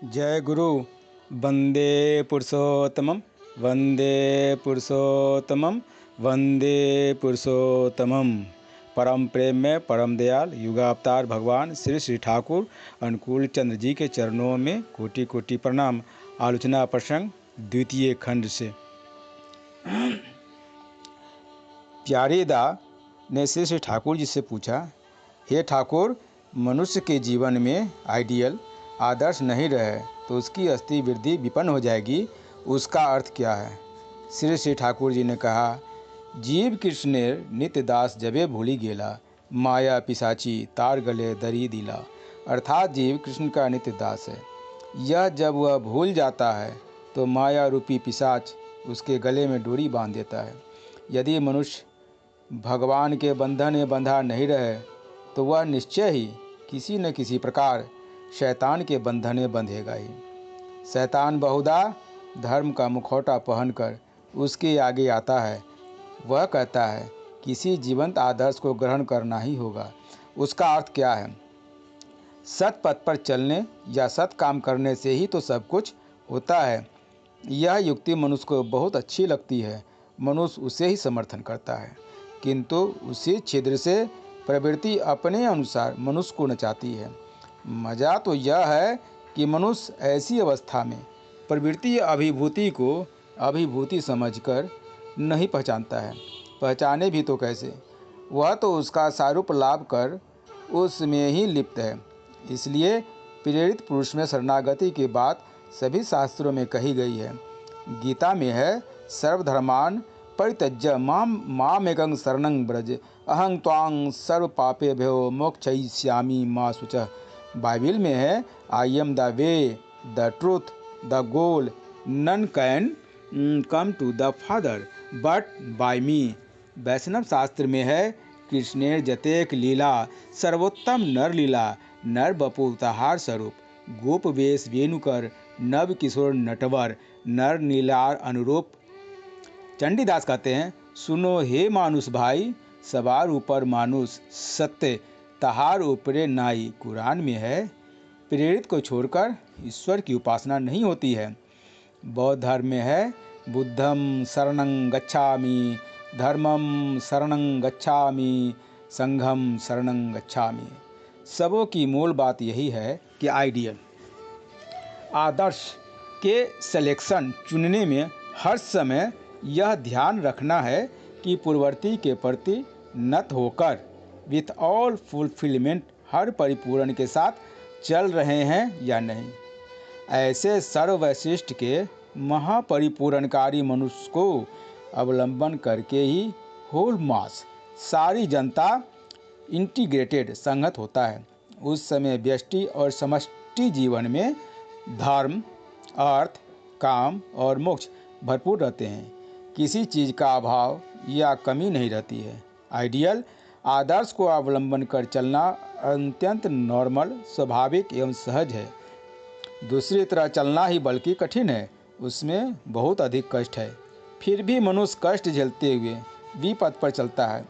जय गुरु। वंदे पुरुषोत्तमम, वंदे पुरुषोत्तमम, वंदे पुरुषोत्तमम। परम प्रेम में परम दयाल युगावतार भगवान श्री श्री ठाकुर अनुकूल चंद्र जी के चरणों में कोटि कोटि प्रणाम। आलोचना प्रसंग द्वितीय खंड से। प्यारे दा ने श्री श्री ठाकुर जी से पूछा, हे ठाकुर, मनुष्य के जीवन में आइडियल आदर्श नहीं रहे तो उसकी अस्थि वृद्धि विपन्न हो जाएगी, उसका अर्थ क्या है? श्री श्री ठाकुर जी ने कहा, जीव कृष्णेर नित्य दास जबे भूली गेला, माया पिशाची तार गले दरी दिला। अर्थात जीव कृष्ण का नित्य दास है। यह जब वह भूल जाता है तो माया रूपी पिशाच उसके गले में डोरी बांध देता है। यदि मनुष्य भगवान के बंधन में बंधा नहीं रहे तो वह निश्चय ही किसी न किसी प्रकार शैतान के बंधन में बंधेगा ही। शैतान बहुधा धर्म का मुखौटा पहनकर उसके आगे आता है। वह कहता है किसी जीवंत आदर्श को ग्रहण करना ही होगा। उसका अर्थ क्या है? सत पथ पर चलने या सत काम करने से ही तो सब कुछ होता है। यह युक्ति मनुष्य को बहुत अच्छी लगती है। मनुष्य उसे ही समर्थन करता है, किंतु उसी छिद्र से प्रवृत्ति अपने अनुसार मनुष्य को नचाती है। मजा तो यह है कि मनुष्य ऐसी अवस्था में प्रवृत्ति अभिभूति को अभिभूति समझकर नहीं पहचानता है। पहचाने भी तो कैसे? वह तो उसका सारूप लाभ कर उसमें ही लिप्त है। इसलिए प्रेरित पुरुष में शरणागति की बात सभी शास्त्रों में कही गई है। गीता में है, सर्वधर्मान परित्यज्य मामेकं शरणं व्रज अहं त्वां सर्व पापेभ्यो मोक्षयिष्यामि मा शुचः। बाइबिल में है, I am the way, the truth, the goal, none can come to the father but by me. Vaishnav शास्त्र में है, कृष्णेर जतेक लीला सर्वोत्तम नर लीला, नर बपु तहार स्वरूप, गोप वेश वेणुकर, नव किशोर नटवर, नर नीलार अनुरूप। चंडीदास कहते हैं, सुनो हे मानुष भाई, सवार ऊपर मानुष सत्य तहार ऊपरे नाई। कुरान में है, प्रेरित को छोड़कर ईश्वर की उपासना नहीं होती है। बौद्ध धर्म में है, बुद्धं शरणं गच्छामि, धर्मं शरणं गच्छामि, संघं शरणं गच्छामि। सबों की मूल बात यही है कि आइडियल आदर्श के सिलेक्शन चुनने में हर समय यह ध्यान रखना है कि पूर्ववर्ती के प्रति नत होकर विथ ऑल फुलफिलमेंट हर परिपूर्ण के साथ चल रहे हैं या नहीं। ऐसे सर्ववैशिष्ट के महापरिपूरणकारी मनुष्य को अवलंबन करके ही होल मास सारी जनता इंटीग्रेटेड संगत होता है। उस समय व्यष्टि और समष्टि जीवन में धर्म, अर्थ, काम और मोक्ष भरपूर रहते हैं। किसी चीज़ का अभाव या कमी नहीं रहती है। आइडियल आदर्श को अवलंबन कर चलना अत्यंत नॉर्मल, स्वाभाविक एवं सहज है। दूसरी तरह चलना ही बल्कि कठिन है, उसमें बहुत अधिक कष्ट है। फिर भी मनुष्य कष्ट झेलते हुए विपथ पर चलता है,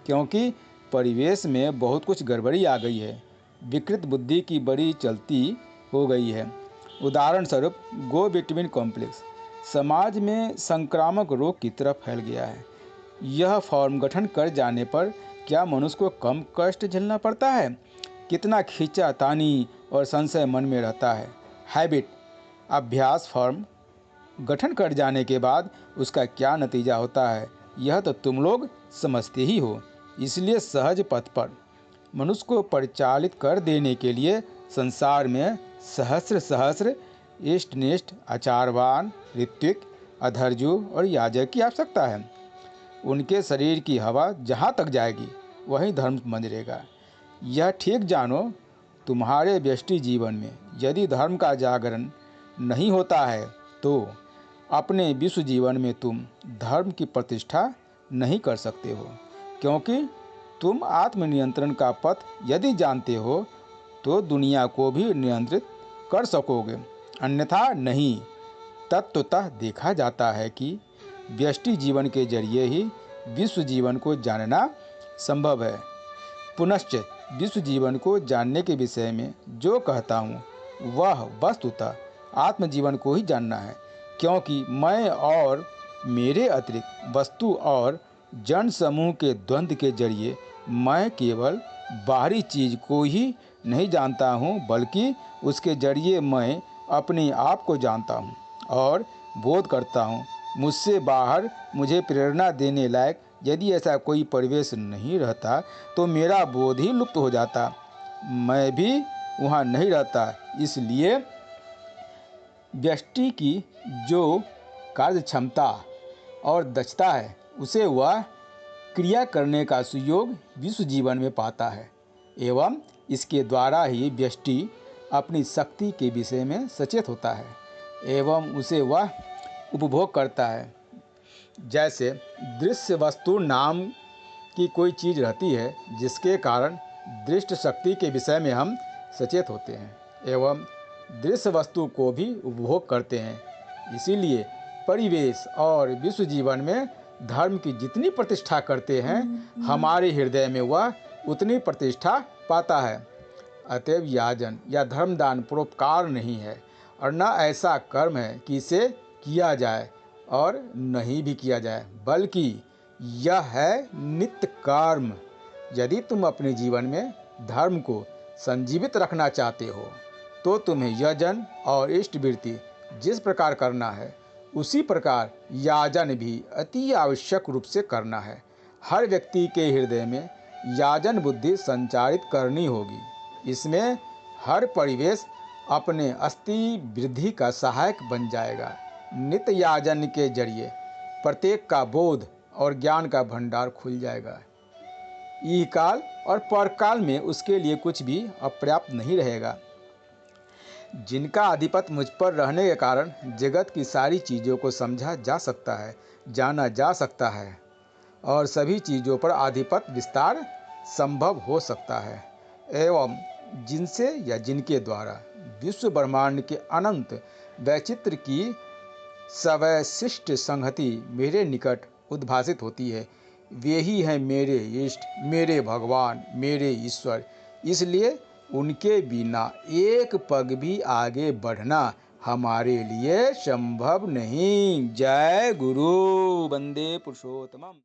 क्योंकि परिवेश में बहुत कुछ गड़बड़ी आ गई है। विकृत बुद्धि की बड़ी चलती हो गई है। उदाहरण स्वरूप गो बिटवीन कॉम्प्लेक्स समाज में संक्रामक रोग की तरफ फैल गया है। यह फॉर्म गठन कर जाने पर क्या मनुष्य को कम कष्ट झेलना पड़ता है? कितना खींचातानी और संशय मन में रहता है। हैबिट अभ्यास फॉर्म गठन कर जाने के बाद उसका क्या नतीजा होता है, यह तो तुम लोग समझते ही हो। इसलिए सहज पथ पर मनुष्य को परिचालित कर देने के लिए संसार में सहस्र सहस्र इष्टनिष्ठ आचारवान ऋत्विक, अधर्जु और याजक की आवश्यकता है। उनके शरीर की हवा जहाँ तक जाएगी वहीं धर्म मंजरेगा। यह ठीक जानो, तुम्हारे व्यष्टि जीवन में यदि धर्म का जागरण नहीं होता है तो अपने विश्व जीवन में तुम धर्म की प्रतिष्ठा नहीं कर सकते हो। क्योंकि तुम आत्मनियंत्रण का पथ यदि जानते हो तो दुनिया को भी नियंत्रित कर सकोगे, अन्यथा नहीं। तत्वतः देखा जाता है कि व्यष्टि जीवन के जरिए ही विश्व जीवन को जानना संभव है। पुनश्च विश्व जीवन को जानने के विषय में जो कहता हूँ वह वस्तुतः आत्मजीवन को ही जानना है, क्योंकि मैं और मेरे अतिरिक्त वस्तु और जन समूह के द्वंद्व के जरिए मैं केवल बाहरी चीज को ही नहीं जानता हूँ, बल्कि उसके जरिए मैं अपने आप को जानता हूँ और बोध करता हूँ। मुझसे बाहर मुझे प्रेरणा देने लायक यदि ऐसा कोई परिवेश नहीं रहता तो मेरा बोध ही लुप्त हो जाता, मैं भी वहाँ नहीं रहता। इसलिए व्यष्टि की जो कार्य क्षमता और दक्षता है उसे वह क्रिया करने का सुयोग विश्व जीवन में पाता है एवं इसके द्वारा ही व्यष्टि अपनी शक्ति के विषय में सचेत होता है एवं उसे वह उपभोग करता है। जैसे दृश्य वस्तु नाम की कोई चीज रहती है जिसके कारण दृष्ट शक्ति के विषय में हम सचेत होते हैं एवं दृश्य वस्तु को भी उपभोग करते हैं। इसीलिए परिवेश और विश्व जीवन में धर्म की जितनी प्रतिष्ठा करते हैं हमारे हृदय में वह उतनी प्रतिष्ठा पाता है। अतएव याजन या धर्मदान परोपकार नहीं है और न ऐसा कर्म है कि इसे किया जाए और नहीं भी किया जाए, बल्कि यह है नित्य कर्म। यदि तुम अपने जीवन में धर्म को संजीवित रखना चाहते हो तो तुम्हें यजन और इष्टवृत्ति जिस प्रकार करना है उसी प्रकार याजन भी अति आवश्यक रूप से करना है। हर व्यक्ति के हृदय में याजन बुद्धि संचारित करनी होगी। इसमें हर परिवेश अपने अस्थि वृद्धि का सहायक बन जाएगा। नित्य याजन के जरिए प्रत्येक का बोध और ज्ञान का भंडार खुल जाएगा। इह काल और परकाल में उसके लिए कुछ भी अपर्याप्त नहीं रहेगा। जिनका आधिपत्य मुझ पर रहने के कारण जगत की सारी चीज़ों को समझा जा सकता है, जाना जा सकता है और सभी चीज़ों पर आधिपत्य विस्तार संभव हो सकता है एवं जिनसे या जिनके द्वारा विश्व ब्रह्मांड के अनंत वैचित्र की सवैशिष्ट संहति मेरे निकट उद्भासित होती है, वे ही हैं मेरे इष्ट, मेरे भगवान, मेरे ईश्वर। इसलिए उनके बिना एक पग भी आगे बढ़ना हमारे लिए संभव नहीं। जय गुरु। वंदे पुरुषोत्तमम्।